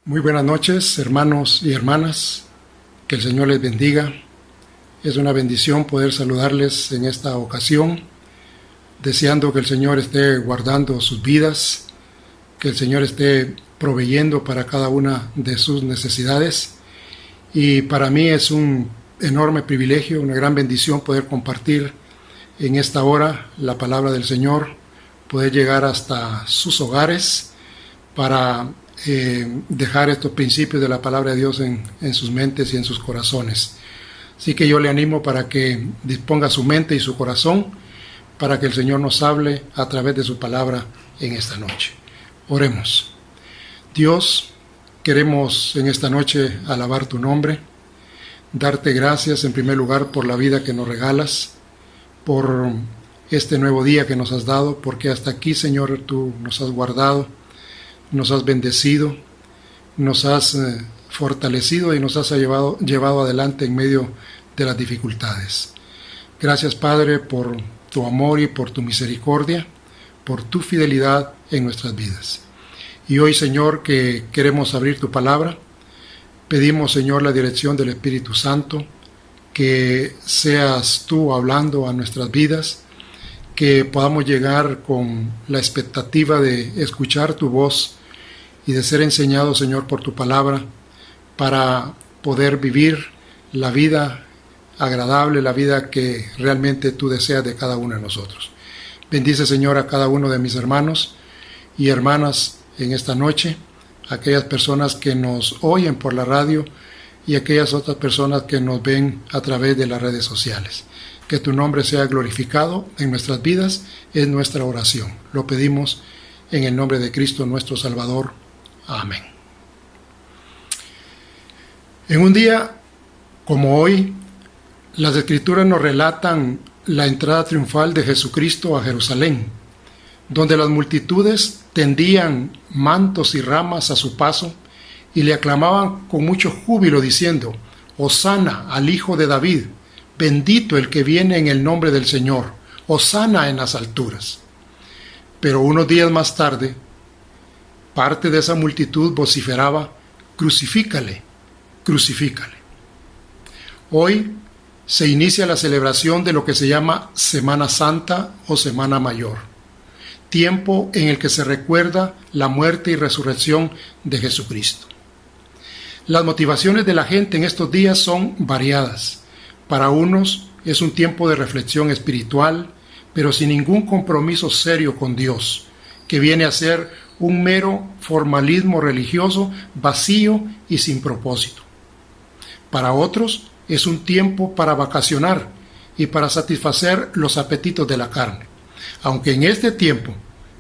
Muy buenas noches, hermanos y hermanas. Que el Señor les bendiga. Es una bendición poder saludarles en esta ocasión, deseando que el Señor esté guardando sus vidas, que el Señor esté proveyendo para cada una de sus necesidades. Y para mí es un enorme privilegio, una gran bendición poder compartir en esta hora la palabra del Señor, poder llegar hasta sus hogares para dejar estos principios de la palabra de Dios en sus mentes y en sus corazones. Así que yo le animo para que disponga su mente y su corazón para que el Señor nos hable a través de su palabra en esta noche. Oremos. Dios, queremos en esta noche alabar tu nombre, darte gracias en primer lugar por la vida que nos regalas, por este nuevo día que nos has dado, porque hasta aquí, Señor, tú nos has guardado, nos has bendecido, nos has fortalecido y nos has llevado adelante en medio de las dificultades. Gracias, Padre, por tu amor y por tu misericordia, por tu fidelidad en nuestras vidas. Y hoy, Señor, que queremos abrir tu palabra, pedimos, Señor, la dirección del Espíritu Santo, que seas tú hablando a nuestras vidas, que podamos llegar con la expectativa de escuchar tu voz y de ser enseñados, Señor, por tu palabra, para poder vivir la vida agradable, la vida que realmente tú deseas de cada uno de nosotros. Bendice, Señor, a cada uno de mis hermanos y hermanas en esta noche, aquellas personas que nos oyen por la radio y aquellas otras personas que nos ven a través de las redes sociales. Que tu nombre sea glorificado en nuestras vidas, es nuestra oración. Lo pedimos en el nombre de Cristo nuestro Salvador. Amén. En un día como hoy, las Escrituras nos relatan la entrada triunfal de Jesucristo a Jerusalén, donde las multitudes tendían mantos y ramas a su paso y le aclamaban con mucho júbilo diciendo: Hosana al Hijo de David, bendito el que viene en el nombre del Señor, hosana en las alturas. Pero unos días más tarde, parte de esa multitud vociferaba: crucifícale, crucifícale. Hoy se inicia la celebración de lo que se llama Semana Santa o Semana Mayor, tiempo en el que se recuerda la muerte y resurrección de Jesucristo. Las motivaciones de la gente en estos días son variadas. Para unos es un tiempo de reflexión espiritual, pero sin ningún compromiso serio con Dios, que viene a ser un mero formalismo religioso vacío y sin propósito. Para otros es un tiempo para vacacionar y para satisfacer los apetitos de la carne, aunque en este tiempo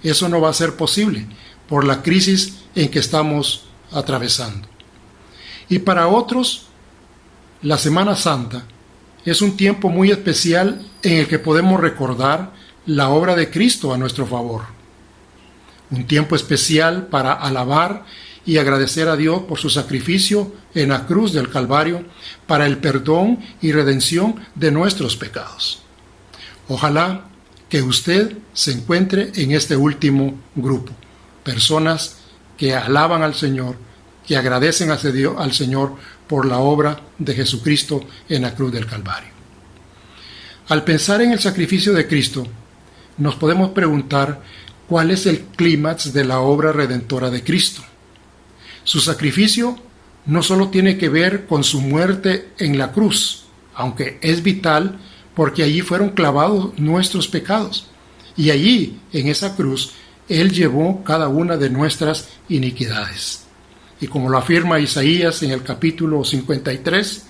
eso no va a ser posible por la crisis en que estamos atravesando. Y para otros, la Semana Santa es un tiempo muy especial en el que podemos recordar la obra de Cristo a nuestro favor. Un tiempo especial para alabar y agradecer a Dios por su sacrificio en la cruz del Calvario para el perdón y redención de nuestros pecados. Ojalá que usted se encuentre en este último grupo, personas que alaban al Señor, que agradecen al Señor por la obra de Jesucristo en la cruz del Calvario. Al pensar en el sacrificio de Cristo, nos podemos preguntar cuál es el clímax de la obra redentora de Cristo. Su sacrificio no solo tiene que ver con su muerte en la cruz, aunque es vital porque allí fueron clavados nuestros pecados, y allí, en esa cruz, Él llevó cada una de nuestras iniquidades. Y como lo afirma Isaías en el capítulo 53,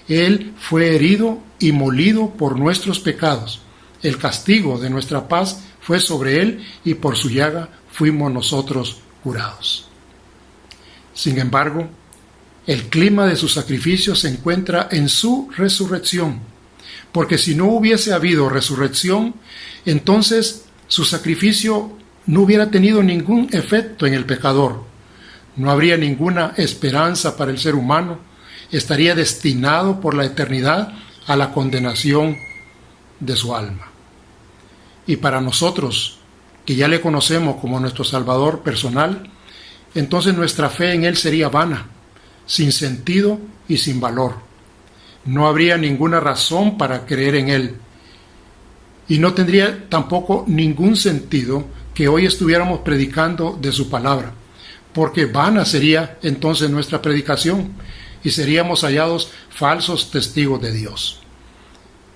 Él fue herido y molido por nuestros pecados. El castigo de nuestra paz fue sobre Él y por su llaga fuimos nosotros curados. Sin embargo, el clima de su sacrificio se encuentra en su resurrección, porque si no hubiese habido resurrección, entonces su sacrificio no hubiera tenido ningún efecto en el pecador. No habría ninguna esperanza para el ser humano, estaría destinado por la eternidad a la condenación de su alma. Y para nosotros, que ya le conocemos como nuestro Salvador personal, entonces nuestra fe en Él sería vana, sin sentido y sin valor. No habría ninguna razón para creer en Él. Y no tendría tampoco ningún sentido que hoy estuviéramos predicando de su palabra, porque vana sería entonces nuestra predicación y seríamos hallados falsos testigos de Dios.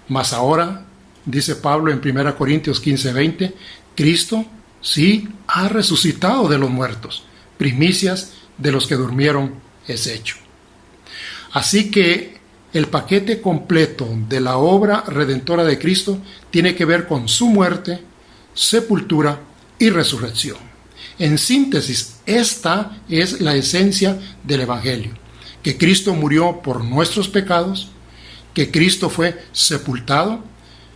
Mas ahora, dice Pablo en 1 Corintios 15:20, Cristo sí ha resucitado de los muertos, primicias de los que durmieron es hecho. Así que el paquete completo de la obra redentora de Cristo tiene que ver con su muerte, sepultura y resurrección. En síntesis, esta es la esencia del Evangelio, que Cristo murió por nuestros pecados, que Cristo fue sepultado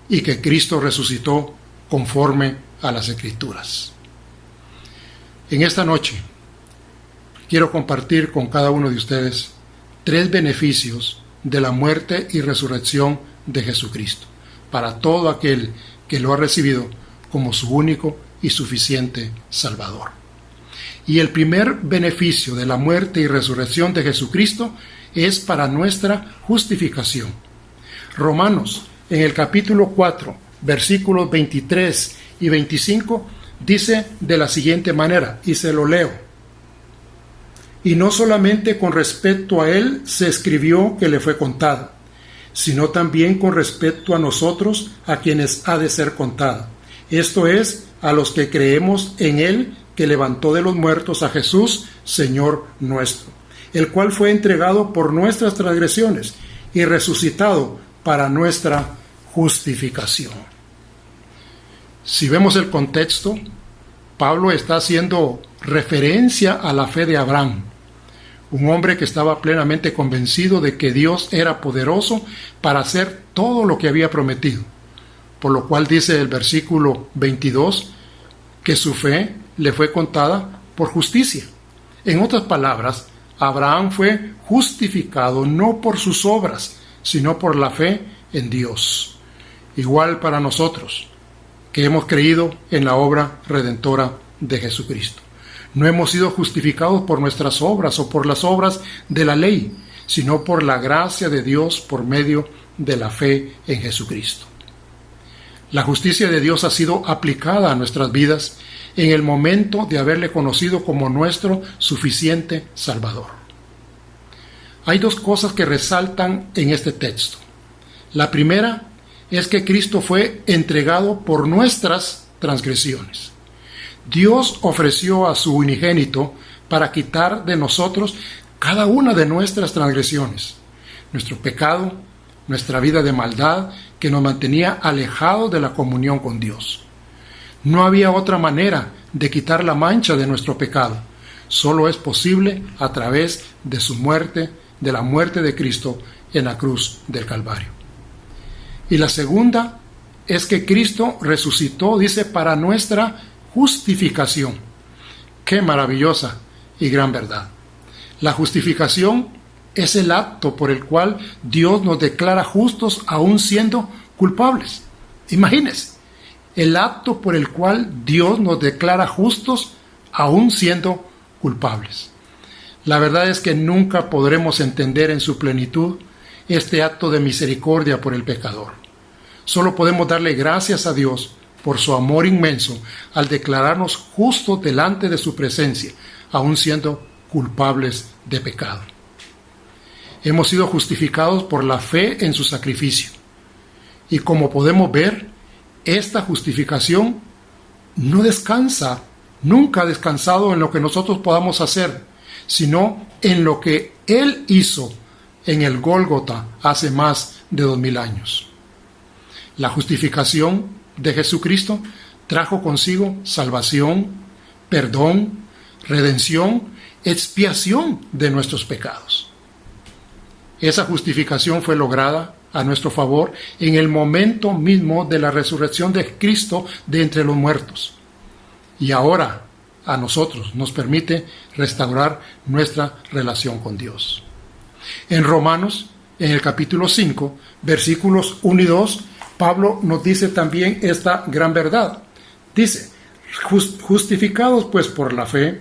y que Cristo resucitó conforme a las Escrituras. En esta noche quiero compartir con cada uno de ustedes 3 beneficios de la muerte y resurrección de Jesucristo para todo aquel que lo ha recibido como su único y suficiente Salvador. Y el primer beneficio de la muerte y resurrección de Jesucristo es para nuestra justificación. Romanos, en el capítulo 4, versículos 23 y 25, dice de la siguiente manera, y se lo leo: y no solamente con respecto a él se escribió que le fue contada, sino también con respecto a nosotros, a quienes ha de ser contada. Esto es, a los que creemos en él, que levantó de los muertos a Jesús, Señor nuestro, el cual fue entregado por nuestras transgresiones y resucitado para nuestra justificación. Si vemos el contexto, Pablo está haciendo referencia a la fe de Abraham, un hombre que estaba plenamente convencido de que Dios era poderoso para hacer todo lo que había prometido, por lo cual dice el versículo 22 que su fe le fue contada por justicia. En otras palabras, Abraham fue justificado no por sus obras, sino por la fe en Dios. Igual para nosotros, que hemos creído en la obra redentora de Jesucristo. No hemos sido justificados por nuestras obras o por las obras de la ley, sino por la gracia de Dios por medio de la fe en Jesucristo. La justicia de Dios ha sido aplicada a nuestras vidas en el momento de haberle conocido como nuestro suficiente Salvador. Hay 2 cosas que resaltan en este texto. La primera es que Cristo fue entregado por nuestras transgresiones. Dios ofreció a su unigénito para quitar de nosotros cada una de nuestras transgresiones, nuestro pecado, nuestra vida de maldad que nos mantenía alejados de la comunión con Dios. No había otra manera de quitar la mancha de nuestro pecado. Solo es posible a través de su muerte, de la muerte de Cristo en la cruz del Calvario. Y la segunda es que Cristo resucitó, dice, para nuestra justificación. ¡Qué maravillosa y gran verdad! La justificación es el acto por el cual Dios nos declara justos aún siendo culpables. Imagínense, el acto por el cual Dios nos declara justos aún siendo culpables. La verdad es que nunca podremos entender en su plenitud este acto de misericordia por el pecador. Solo podemos darle gracias a Dios por su amor inmenso al declararnos justos delante de su presencia, aun siendo culpables de pecado. Hemos sido justificados por la fe en su sacrificio. Y como podemos ver, esta justificación no descansa, nunca ha descansado en lo que nosotros podamos hacer, sino en lo que Él hizo en el Gólgota hace más de 2000 años. La justificación de Jesucristo trajo consigo salvación, perdón, redención, expiación de nuestros pecados. Esa justificación fue lograda a nuestro favor en el momento mismo de la resurrección de Cristo de entre los muertos. Y ahora a nosotros nos permite restaurar nuestra relación con Dios. En Romanos, en el capítulo 5, versículos 1 y 2, Pablo nos dice también esta gran verdad. Dice, justificados pues por la fe,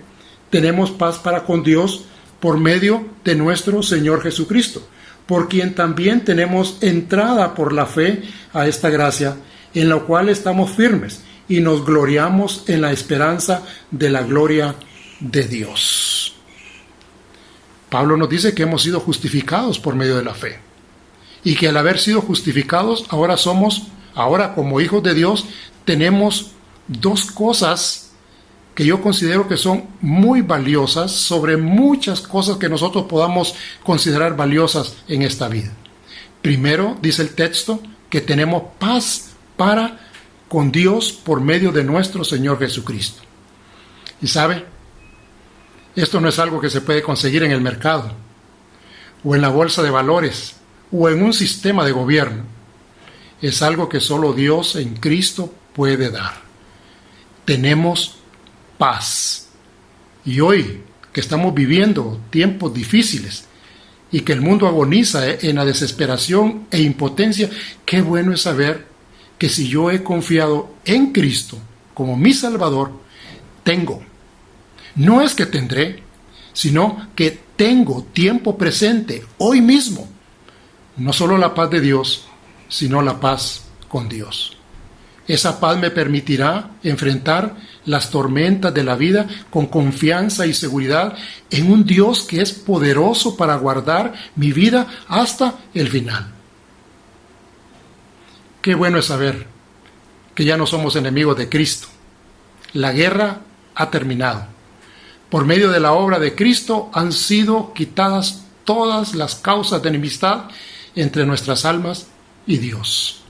tenemos paz para con Dios por medio de nuestro Señor Jesucristo, por quien también tenemos entrada por la fe a esta gracia, en la cual estamos firmes y nos gloriamos en la esperanza de la gloria de Dios. Pablo nos dice que hemos sido justificados por medio de la fe y que al haber sido justificados ahora como hijos de Dios, tenemos dos cosas que yo considero que son muy valiosas sobre muchas cosas que nosotros podamos considerar valiosas en esta vida. Primero, dice el texto, que tenemos paz para con Dios por medio de nuestro Señor Jesucristo. Y sabe, esto no es algo que se puede conseguir en el mercado, o en la bolsa de valores, o en un sistema de gobierno. Es algo que solo Dios en Cristo puede dar. Tenemos paz. Y hoy que estamos viviendo tiempos difíciles y que el mundo agoniza en la desesperación e impotencia, qué bueno es saber que si yo he confiado en Cristo como mi Salvador, tengo. No es que tendré, sino que tengo tiempo presente, hoy mismo, no solo la paz de Dios, sino la paz con Dios. Esa paz me permitirá enfrentar las tormentas de la vida con confianza y seguridad en un Dios que es poderoso para guardar mi vida hasta el final. Qué bueno es saber que ya no somos enemigos de Cristo. La guerra ha terminado. Por medio de la obra de Cristo han sido quitadas todas las causas de enemistad entre nuestras almas y Dios.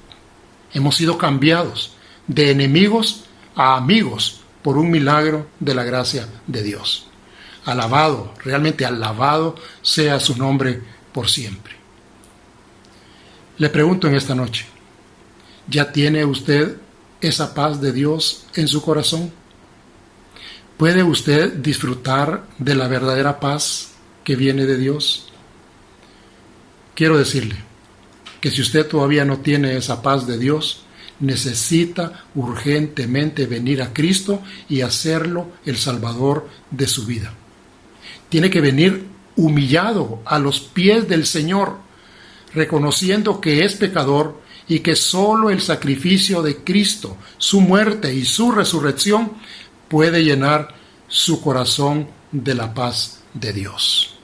Hemos sido cambiados de enemigos a amigos por un milagro de la gracia de Dios. Alabado, realmente alabado sea su nombre por siempre. Le pregunto en esta noche, ¿ya tiene usted esa paz de Dios en su corazón? ¿Puede usted disfrutar de la verdadera paz que viene de Dios? Quiero decirle que si usted todavía no tiene esa paz de Dios, necesita urgentemente venir a Cristo y hacerlo el Salvador de su vida. Tiene que venir humillado a los pies del Señor, reconociendo que es pecador y que solo el sacrificio de Cristo, su muerte y su resurrección puede llenar su corazón de la paz de Dios.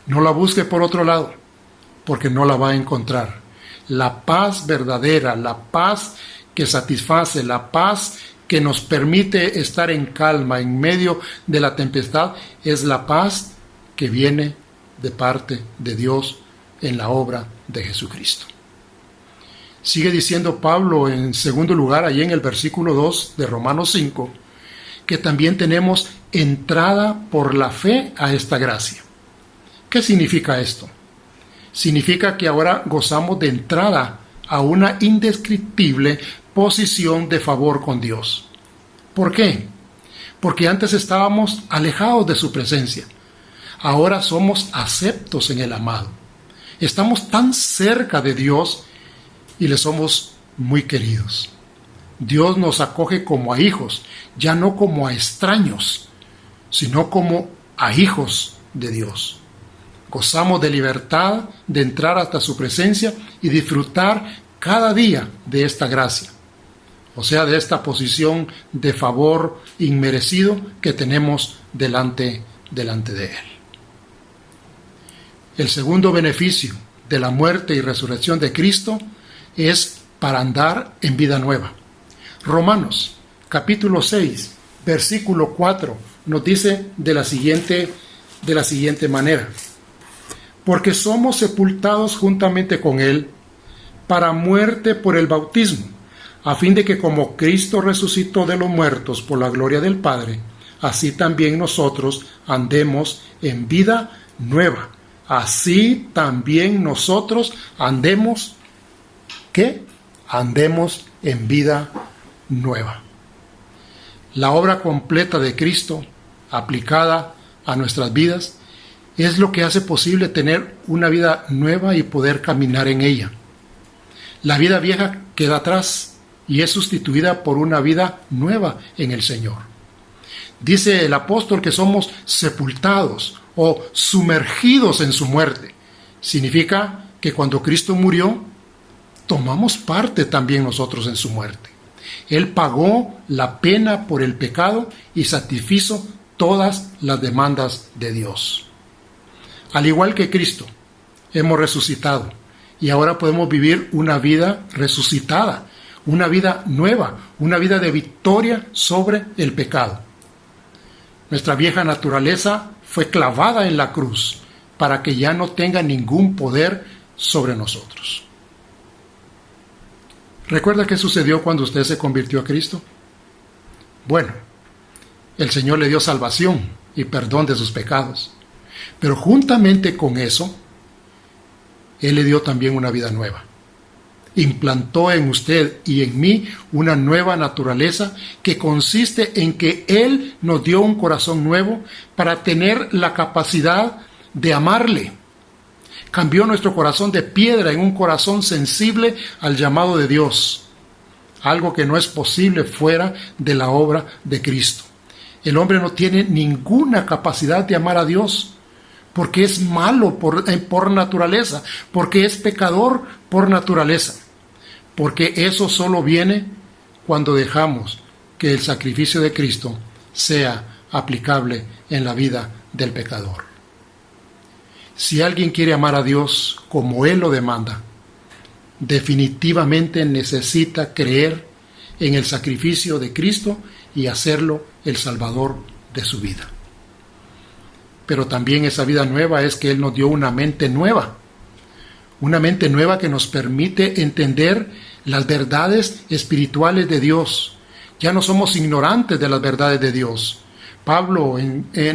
No la busque por otro lado, porque no la va a encontrar. La paz verdadera, la paz que satisface, la paz que nos permite estar en calma en medio de la tempestad, es la paz que viene de parte de Dios en la obra de Jesucristo. Sigue diciendo Pablo en segundo lugar, allí en el versículo 2 de Romanos 5, que también tenemos entrada por la fe a esta gracia. ¿Qué significa esto? Significa que ahora gozamos de entrada a una indescriptible posición de favor con Dios. ¿Por qué? Porque antes estábamos alejados de su presencia. Ahora somos aceptos en el amado. Estamos tan cerca de Dios y le somos muy queridos. Dios nos acoge como a hijos, ya no como a extraños, sino como a hijos de Dios. Gozamos de libertad de entrar hasta su presencia y disfrutar cada día de esta gracia, o sea, de esta posición de favor inmerecido que tenemos delante de Él. El segundo beneficio de la muerte y resurrección de Cristo es para andar en vida nueva. Romanos, capítulo 6, versículo 4, nos dice de la siguiente manera: porque somos sepultados juntamente con Él para muerte por el bautismo, a fin de que como Cristo resucitó de los muertos por la gloria del Padre, así también nosotros andemos en vida nueva. Así también nosotros andemos, ¿qué? Andemos en vida nueva. La obra completa de Cristo aplicada a nuestras vidas es lo que hace posible tener una vida nueva y poder caminar en ella. La vida vieja queda atrás y es sustituida por una vida nueva en el Señor. Dice el apóstol que somos sepultados o sumergidos en su muerte. Significa que cuando Cristo murió, tomamos parte también nosotros en su muerte. Él pagó la pena por el pecado y satisfizo todas las demandas de Dios. Al igual que Cristo, hemos resucitado y ahora podemos vivir una vida resucitada, una vida nueva, una vida de victoria sobre el pecado. Nuestra vieja naturaleza fue clavada en la cruz para que ya no tenga ningún poder sobre nosotros. ¿Recuerda qué sucedió cuando usted se convirtió a Cristo? Bueno, el Señor le dio salvación y perdón de sus pecados. Pero juntamente con eso, Él le dio también una vida nueva. Implantó en usted y en mí una nueva naturaleza que consiste en que Él nos dio un corazón nuevo para tener la capacidad de amarle. Cambió nuestro corazón de piedra en un corazón sensible al llamado de Dios, algo que no es posible fuera de la obra de Cristo. El hombre no tiene ninguna capacidad de amar a Dios, porque es malo por naturaleza, porque es pecador por naturaleza, porque eso solo viene cuando dejamos que el sacrificio de Cristo sea aplicable en la vida del pecador. Si alguien quiere amar a Dios como Él lo demanda, definitivamente necesita creer en el sacrificio de Cristo y hacerlo el Salvador de su vida. Pero también esa vida nueva es que Él nos dio una mente nueva que nos permite entender las verdades espirituales de Dios. Ya no somos ignorantes de las verdades de Dios. Pablo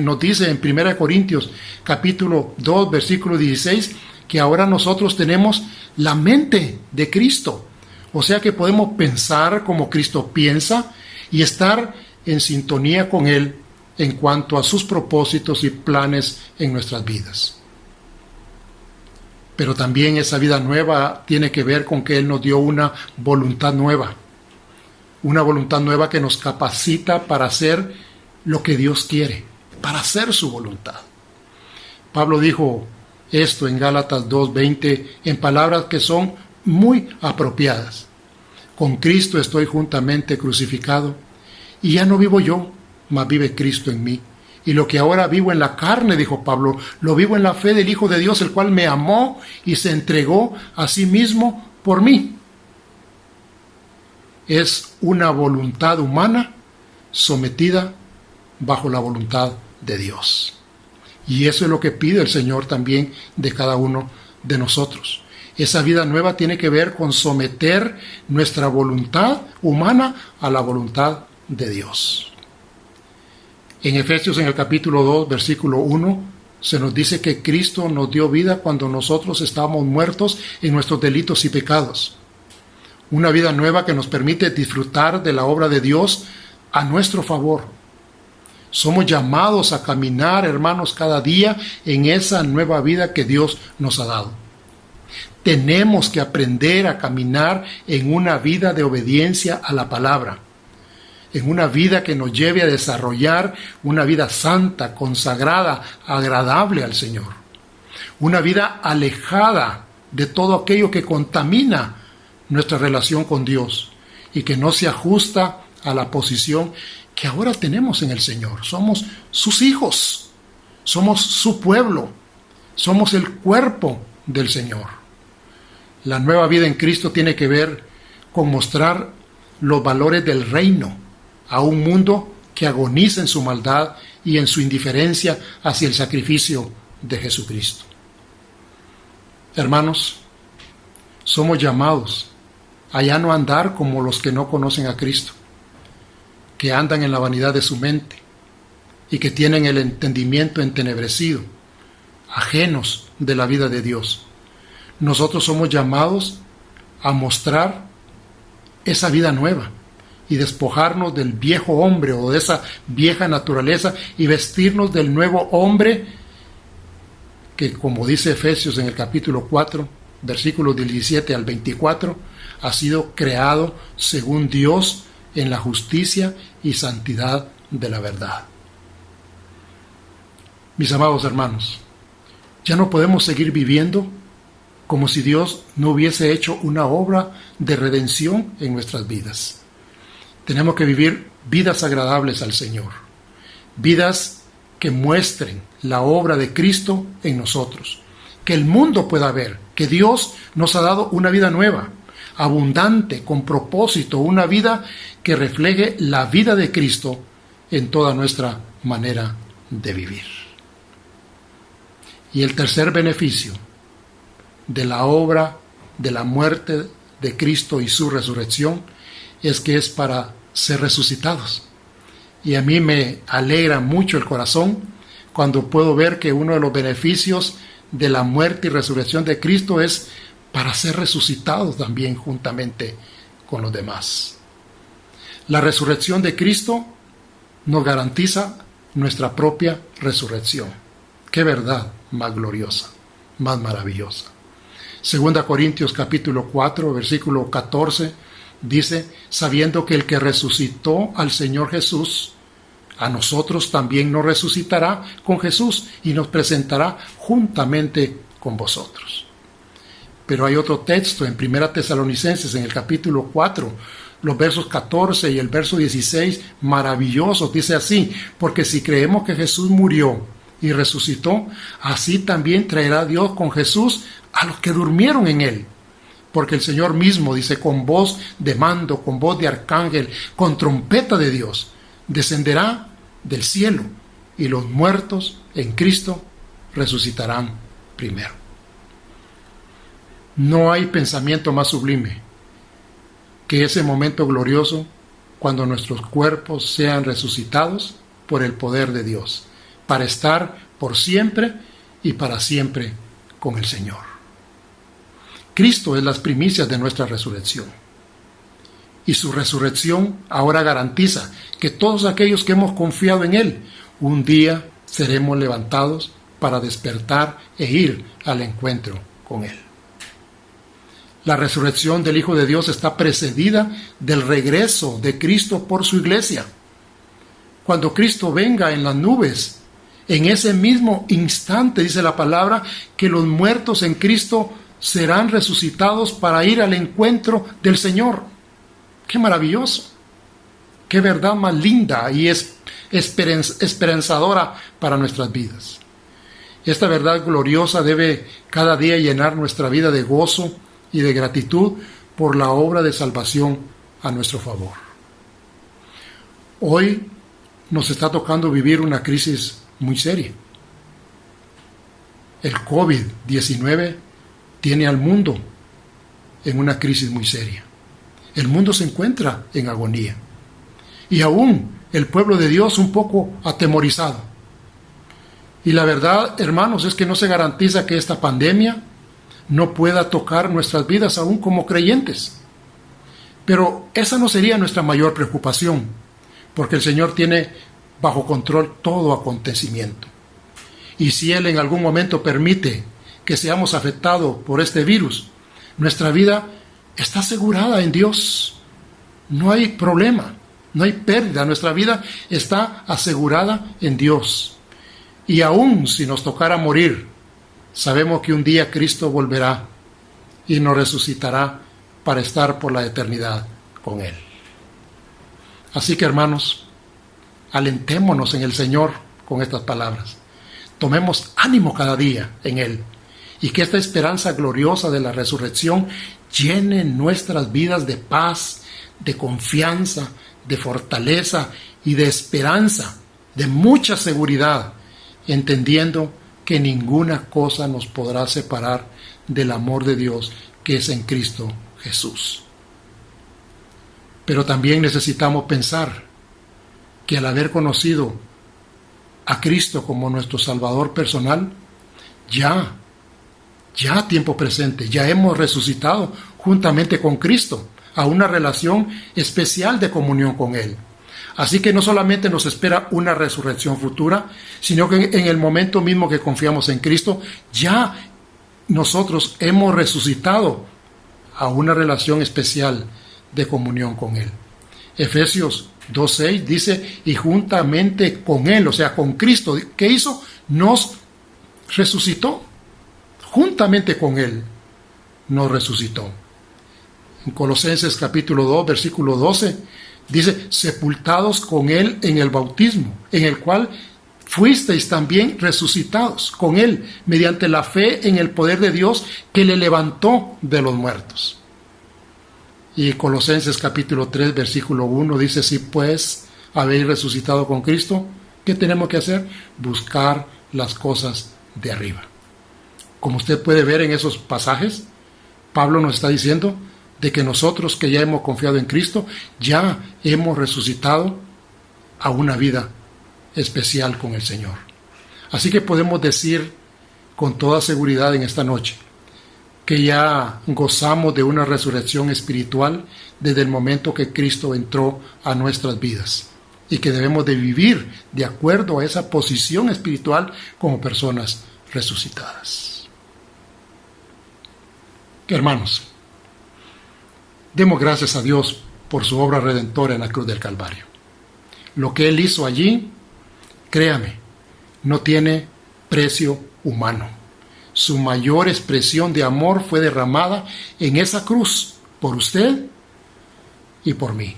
nos dice en 1 Corintios capítulo 2 versículo 16 que ahora nosotros tenemos la mente de Cristo. O sea que podemos pensar como Cristo piensa y estar en sintonía con Él en cuanto a sus propósitos y planes en nuestras vidas. Pero también esa vida nueva tiene que ver con que Él nos dio una voluntad nueva que nos capacita para hacer lo que Dios quiere, para hacer su voluntad. Pablo dijo esto en Gálatas 2:20 en palabras que son muy apropiadas. Con Cristo estoy juntamente crucificado, y ya no vivo yo, mas vive Cristo en mí. Y lo que ahora vivo en la carne, dijo Pablo, lo vivo en la fe del Hijo de Dios, el cual me amó y se entregó a sí mismo por mí. Es una voluntad humana sometida bajo la voluntad de Dios. Y eso es lo que pide el Señor también de cada uno de nosotros. Esa vida nueva tiene que ver con someter nuestra voluntad humana a la voluntad de Dios. En Efesios, en el capítulo 2, versículo 1, se nos dice que Cristo nos dio vida cuando nosotros estábamos muertos en nuestros delitos y pecados. Una vida nueva que nos permite disfrutar de la obra de Dios a nuestro favor. Somos llamados a caminar, hermanos, cada día en esa nueva vida que Dios nos ha dado. Tenemos que aprender a caminar en una vida de obediencia a la palabra, en una vida que nos lleve a desarrollar una vida santa, consagrada, agradable al Señor. Una vida alejada de todo aquello que contamina nuestra relación con Dios y que no se ajusta a la posición que ahora tenemos en el Señor. Somos sus hijos, somos su pueblo, somos el cuerpo del Señor. La nueva vida en Cristo tiene que ver con mostrar los valores del reino a un mundo que agoniza en su maldad y en su indiferencia hacia el sacrificio de Jesucristo. Hermanos, somos llamados a ya no andar como los que no conocen a Cristo, que andan en la vanidad de su mente y que tienen el entendimiento entenebrecido, ajenos de la vida de Dios. Nosotros somos llamados a mostrar esa vida nueva y despojarnos del viejo hombre o de esa vieja naturaleza y vestirnos del nuevo hombre que, como dice Efesios en el capítulo 4, versículos del 17 al 24, ha sido creado según Dios en la justicia y santidad de la verdad. Mis amados hermanos, ya no podemos seguir viviendo como si Dios no hubiese hecho una obra de redención en nuestras vidas. Tenemos que vivir vidas agradables al Señor, vidas que muestren la obra de Cristo en nosotros, que el mundo pueda ver que Dios nos ha dado una vida nueva, abundante, con propósito, una vida que refleje la vida de Cristo en toda nuestra manera de vivir. Y el tercer beneficio de la obra de la muerte de Cristo y su resurrección es que es para ser resucitados. Y a mí me alegra mucho el corazón cuando puedo ver que uno de los beneficios de la muerte y resurrección de Cristo es para ser resucitados también juntamente con los demás. La resurrección de Cristo nos garantiza nuestra propia resurrección. ¡Qué verdad más gloriosa, más maravillosa! 2 Corintios capítulo 4, versículo 14, dice, sabiendo que el que resucitó al Señor Jesús, a nosotros también nos resucitará con Jesús y nos presentará juntamente con vosotros. Pero hay otro texto en 1 Tesalonicenses, en el capítulo 4, los versos 14 y el verso 16, maravillosos, dice así, porque si creemos que Jesús murió y resucitó, así también traerá Dios con Jesús a los que durmieron en él. Porque el Señor mismo dice, con voz de mando, con voz de arcángel, con trompeta de Dios, descenderá del cielo y los muertos en Cristo resucitarán primero. No hay pensamiento más sublime que ese momento glorioso cuando nuestros cuerpos sean resucitados por el poder de Dios, para estar por siempre y para siempre con el Señor. Cristo es las primicias de nuestra resurrección. Y su resurrección ahora garantiza que todos aquellos que hemos confiado en Él, un día seremos levantados para despertar e ir al encuentro con Él. La resurrección del Hijo de Dios está precedida del regreso de Cristo por su iglesia. Cuando Cristo venga en las nubes, en ese mismo instante, dice la palabra, que los muertos en Cristo serán resucitados para ir al encuentro del Señor. ¡Qué maravilloso! ¡Qué verdad más linda y esperanzadora para nuestras vidas! Esta verdad gloriosa debe cada día llenar nuestra vida de gozo y de gratitud por la obra de salvación a nuestro favor. Hoy nos está tocando vivir una crisis muy seria. El COVID-19 tiene al mundo en una crisis muy seria. El mundo se encuentra en agonía. Y aún el pueblo de Dios un poco atemorizado. Y la verdad, hermanos, es que no se garantiza que esta pandemia no pueda tocar nuestras vidas aún como creyentes. Pero esa no sería nuestra mayor preocupación, porque el Señor tiene bajo control todo acontecimiento. Y si Él en algún momento permite que seamos afectados por este virus, nuestra vida está asegurada en Dios. No hay problema, no hay pérdida, nuestra vida está asegurada en Dios. Y aún si nos tocara morir, sabemos que un día Cristo volverá y nos resucitará para estar por la eternidad con Él. Así que, hermanos, alentémonos en el Señor con estas palabras. Tomemos ánimo cada día en Él y que esta esperanza gloriosa de la resurrección llene nuestras vidas de paz, de confianza, de fortaleza y de esperanza, de mucha seguridad, entendiendo que ninguna cosa nos podrá separar del amor de Dios que es en Cristo Jesús. Pero también necesitamos pensar que al haber conocido a Cristo como nuestro Salvador personal, ya a tiempo presente, ya hemos resucitado juntamente con Cristo a una relación especial de comunión con Él. Así que no solamente nos espera una resurrección futura, sino que en el momento mismo que confiamos en Cristo, ya nosotros hemos resucitado a una relación especial de comunión con Él. Efesios 2:6 dice, y juntamente con Él, o sea, con Cristo, ¿qué hizo? nos resucitó. Juntamente con Él nos resucitó. En Colosenses capítulo 2, versículo 12, dice, sepultados con Él en el bautismo, en el cual fuisteis también resucitados con Él, mediante la fe en el poder de Dios que le levantó de los muertos. Y Colosenses capítulo 3, versículo 1 dice, si pues habéis resucitado con Cristo, ¿qué tenemos que hacer? Buscar las cosas de arriba. Como usted puede ver en esos pasajes, Pablo nos está diciendo de que nosotros que ya hemos confiado en Cristo, ya hemos resucitado a una vida especial con el Señor. Así que podemos decir con toda seguridad en esta noche que ya gozamos de una resurrección espiritual desde el momento que Cristo entró a nuestras vidas y que debemos de vivir de acuerdo a esa posición espiritual como personas resucitadas. Hermanos, demos gracias a Dios por su obra redentora en la cruz del Calvario. Lo que Él hizo allí, créame, no tiene precio humano. Su mayor expresión de amor fue derramada en esa cruz por usted y por mí.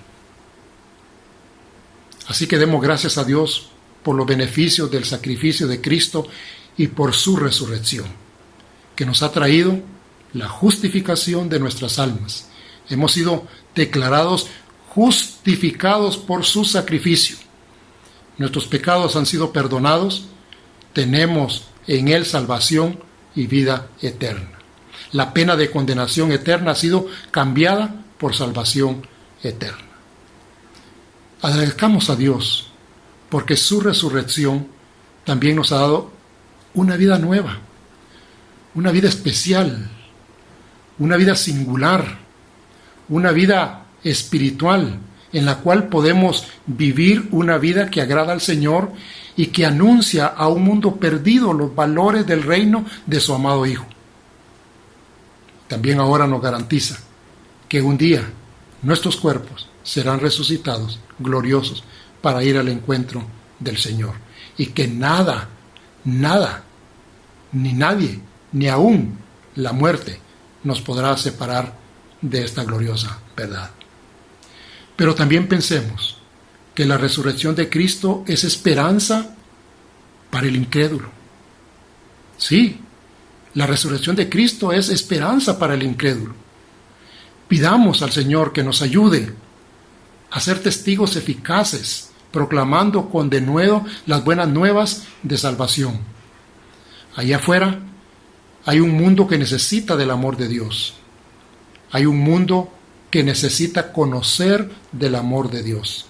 Así que demos gracias a Dios por los beneficios del sacrificio de Cristo y por su resurrección, que nos ha traído la justificación de nuestras almas. Hemos sido declarados justificados por su sacrificio. Nuestros pecados han sido perdonados. Tenemos en Él salvación y vida eterna. La pena de condenación eterna ha sido cambiada por salvación eterna. Agradezcamos a Dios porque su resurrección también nos ha dado una vida nueva, una vida especial, una vida singular, una vida espiritual en la cual podemos vivir una vida que agrada al Señor y que anuncia a un mundo perdido los valores del reino de su amado Hijo. También ahora nos garantiza que un día nuestros cuerpos serán resucitados, gloriosos, para ir al encuentro del Señor. Y que nada, ni nadie, ni aún la muerte nos podrá separar de esta gloriosa verdad. Pero también pensemos que la resurrección de Cristo es esperanza para el incrédulo. Sí, la resurrección de Cristo es esperanza para el incrédulo. Pidamos al Señor que nos ayude a ser testigos eficaces, proclamando con denuedo las buenas nuevas de salvación. Allá afuera hay un mundo que necesita del amor de Dios. Hay un mundo que necesita conocer del amor de Dios.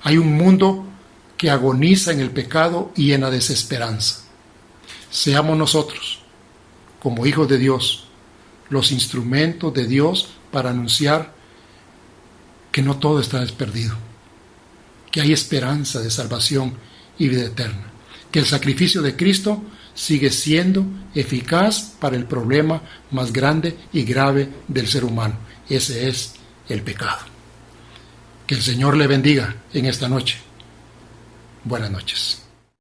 Hay un mundo que agoniza en el pecado y en la desesperanza. Seamos nosotros, como hijos de Dios, los instrumentos de Dios para anunciar que no todo está desperdido, que hay esperanza de salvación y vida eterna, que el sacrificio de Cristo sigue siendo eficaz para el problema más grande y grave del ser humano. Ese es el pecado. Que el Señor le bendiga en esta noche. Buenas noches.